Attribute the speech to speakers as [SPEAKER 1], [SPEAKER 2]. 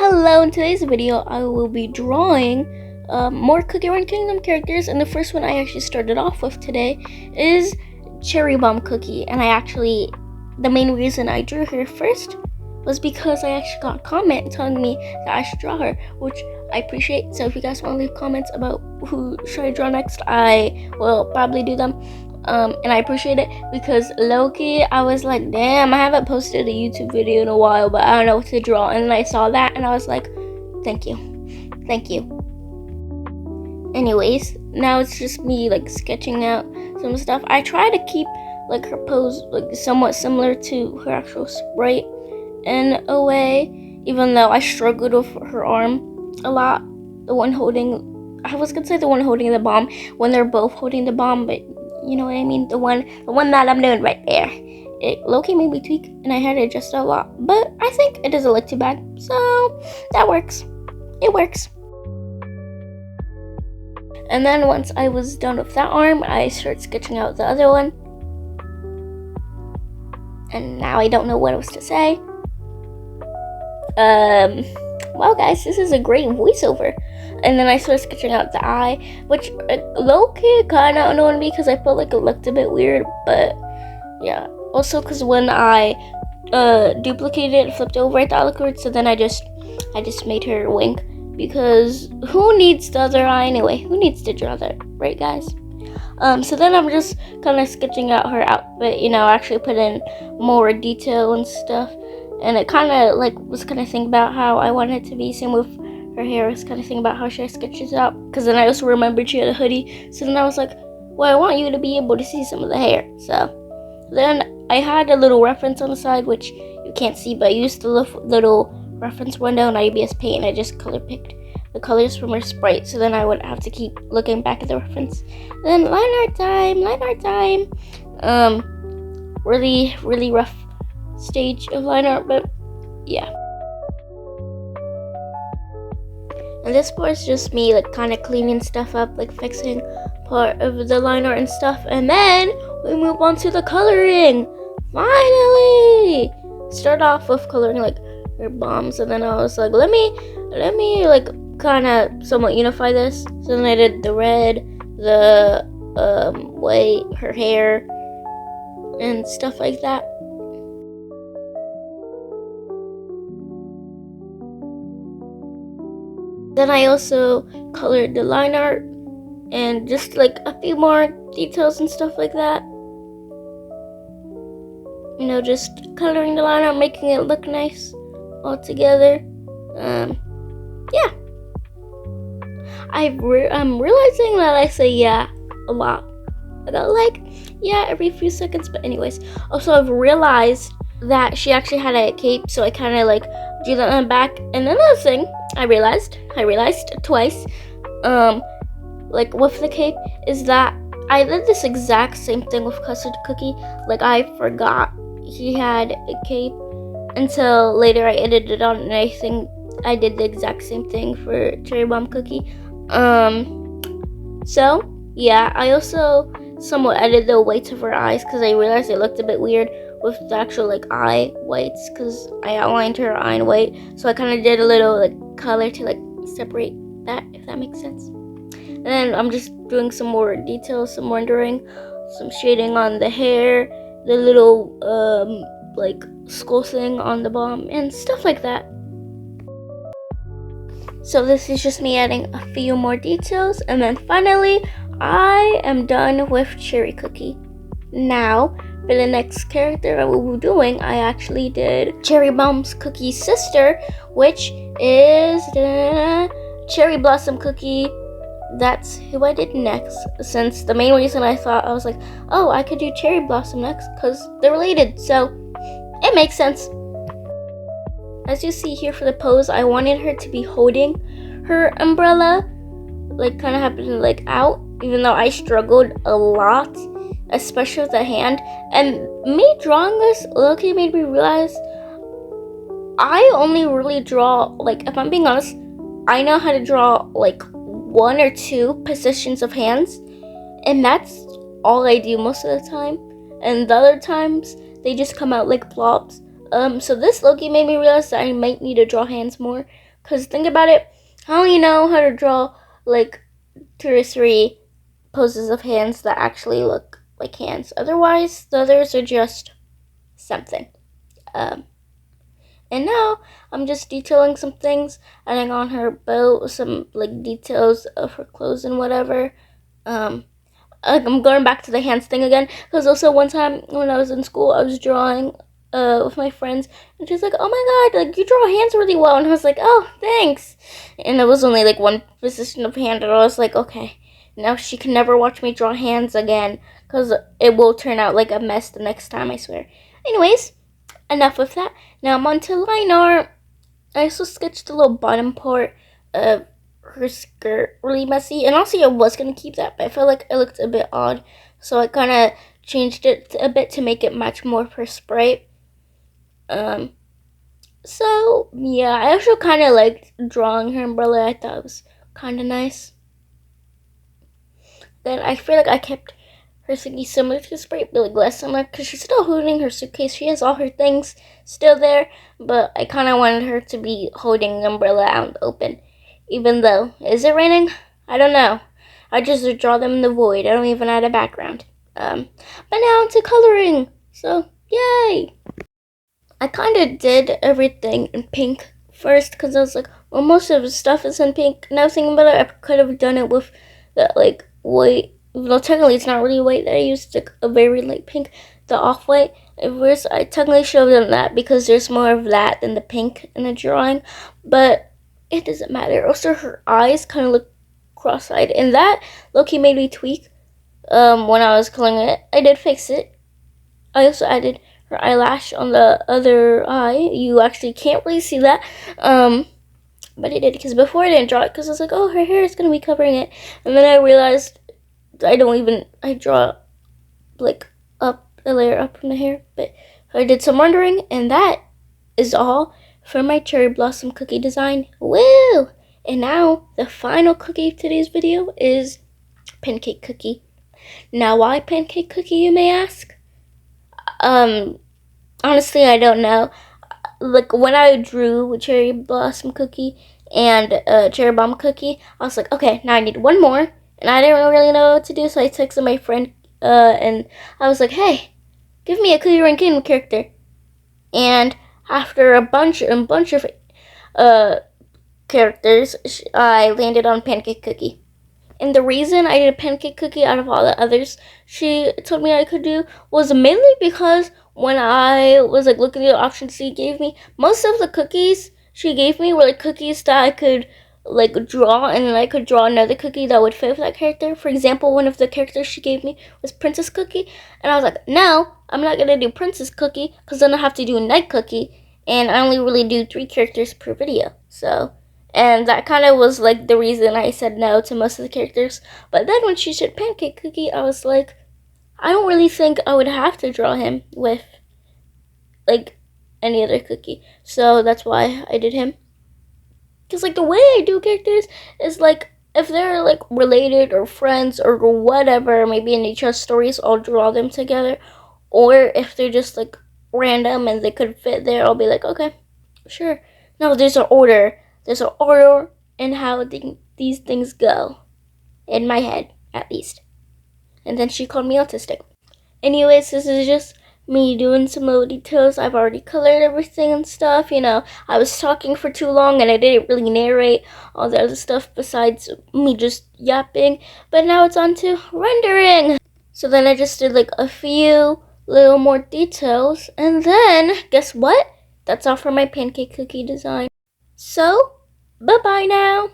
[SPEAKER 1] Hello, in today's video I will be drawing more Cookie Run Kingdom characters, and the first one I actually started off with today is Cherry Bomb Cookie. And the main reason I drew her first was because I actually got a comment telling me that I should draw her, which I appreciate. So if you guys want to leave comments about who should I draw next, I will probably do them. And I appreciate it because low-key I was like, damn, I haven't posted a YouTube video in a while, but I don't know what to draw. And then I saw that and I was like, thank you. Anyways, now it's just me like sketching out some stuff. I try to keep like her pose like somewhat similar to her actual sprite in a way, even though I struggled with her arm a lot. I was gonna say the one holding the bomb when they're both holding the bomb, but you know what I mean, the one that I'm doing right there. It low-key made me tweak and I had to adjust it a lot, but I think it doesn't look too bad, so that works. It works. And then once I was done with that arm, I started sketching out the other one. And now I don't know what else to say. Wow guys, this is a great voiceover. And then I started sketching out the eye, which low-key kind of annoyed me because I felt like it looked a bit weird, but yeah. Also because when I duplicated it, flipped over, I thought it looked weird, so then I just made her wink, because who needs the other eye anyway? Who needs to draw that, right guys? So then I'm just kind of sketching out her outfit, actually put in more detail and stuff. And it kind of was kind of thinking about how I wanted it to be. Same with her hair. I was kind of thinking about how should I sketch this out. Because then I also remembered she had a hoodie. So then I was like, well, I want you to be able to see some of the hair. So then I had a little reference on the side, which you can't see, but I used the little reference window in IBS Paint, and I just color picked the colors from her sprite. So then I would have to keep looking back at the reference. Then line art time. Really rough stage of line art, but yeah. And this part is just me kind of cleaning stuff up, fixing part of the line art and stuff, and then we move on to the coloring. Finally, start off with coloring her bombs, and then I was like, let me kind of somewhat unify this. So then I did the red, the white, her hair, and stuff like that. Then I also colored the line art and just a few more details and stuff like that. Just coloring the line art, making it look nice all together. Yeah. I'm realizing that I say yeah a lot. About yeah every few seconds, but anyways. Also, I've realized that she actually had a cape, so I kind of drew that on the back. And another thing I realized twice, with the cape, is that I did this exact same thing with Custard Cookie. I forgot he had a cape until later I edited it on, and I think I did the exact same thing for Cherry Bomb Cookie. So yeah, I also somewhat edited the whites of her eyes because I realized it looked a bit weird with the actual eye whites, because I outlined her eye in white. So I kind of did a little color to separate that, if that makes sense. And then I'm just doing some more details, some rendering, some shading on the hair, the little skull thing on the bomb, and stuff like that. So this is just me adding a few more details, and then finally I am done with Cherry Cookie. Now for the next character I will be doing, I actually did Cherry Bomb Cookie's sister, which is Cherry Blossom Cookie. That's who I did next, since the main reason I was like, oh, I could do Cherry Blossom next because they're related, so it makes sense. As you see here for the pose, I wanted her to be holding her umbrella, kind of happening out, even though I struggled a lot, especially with the hand. And me drawing this low-key made me realize I only really draw, if I'm being honest, I know how to draw one or two positions of hands, and that's all I do most of the time. And the other times they just come out like blobs. So this low-key made me realize that I might need to draw hands more, Because think about it, I only know how to draw like 2 or 3 poses of hands that actually look like hands. Otherwise, the others are just something. Um, and now I'm just detailing some things, adding on her bow, some like details of her clothes and whatever. I'm going back to the hands thing again, because also one time when I was in school, I was drawing with my friends, and she's like, "Oh my god, like you draw hands really well," and I was like, "Oh, thanks." And it was only like one position of hand, and I was like, "Okay, now she can never watch me draw hands again, because it will turn out like a mess the next time, I swear." Anyways, enough of that. Now I'm on to line art. I also sketched the little bottom part of her skirt really messy, and also I was gonna keep that, but I felt like it looked a bit odd, so I kind of changed it a bit to make it match more of her sprite. Um, so yeah, I also kind of liked drawing her umbrella. I thought it was kind of nice. Then I feel like I kept her thingy similar to Sprite, but like less similar, because she's still holding her suitcase. She has all her things still there, but I kind of wanted her to be holding the umbrella out in the open. Even though, is it raining? I don't know. I just draw them in the void. I don't even add a background. But now into coloring. So, yay! I kind of did everything in pink first, because I was like, well, most of the stuff is in pink. And I was thinking about it, I could have done it with the like white. Well, technically it's not really white. I used like a very light pink, the off-white. At first, I technically should have done that because there's more of that than the pink in the drawing. But it doesn't matter. Also, her eyes kind of look cross-eyed, and that low-key made me tweak. When I was coloring it, I did fix it. I also added her eyelash on the other eye. You actually can't really see that. But I did, because before I didn't draw it because I was like, oh, her hair is gonna be covering it, and then I realized I draw like up a layer up from the hair, but I did some rendering, and that is all for my cherry blossom cookie design. Woo! And now the final cookie of today's video is Pancake Cookie. Now, why Pancake Cookie, you may ask? Honestly, I don't know. Like when I drew cherry blossom cookie and cherry bomb cookie, I was like, okay, now I need one more, and I didn't really know what to do, so I texted my friend, and I was like, hey, give me a Cookie Run Kingdom character. And after a bunch of characters, I landed on Pancake Cookie. And the reason I did a Pancake Cookie out of all the others she told me I could do was mainly because when I was like looking at the options she gave me, most of the cookies she gave me were like cookies that I could like draw, and then I could draw another cookie that would fit with that character. For example, one of the characters she gave me was Princess Cookie, and I was like, no, I'm not gonna do Princess Cookie because then I have to do Night Cookie, and I only really do 3 characters per video. And that kind of was like the reason I said no to most of the characters. But then when she said Pancake Cookie, I was like, I don't really think I would have to draw him with like any other cookie. So that's why I did him. Because like the way I do characters is like if they're like related or friends or whatever, maybe in each other's stories, I'll draw them together. Or if they're just like random and they could fit there, I'll be like, okay, sure. No, there's an order. There's an order in how these things go. In my head, at least. And then she called me autistic. Anyways, this is just me doing some little details. I've already colored everything and stuff. You know, I was talking for too long and I didn't really narrate all the other stuff besides me just yapping. But now it's on to rendering. So then I just did like a few little more details. And then, guess what? That's all for my Pancake Cookie design. So, bye-bye now.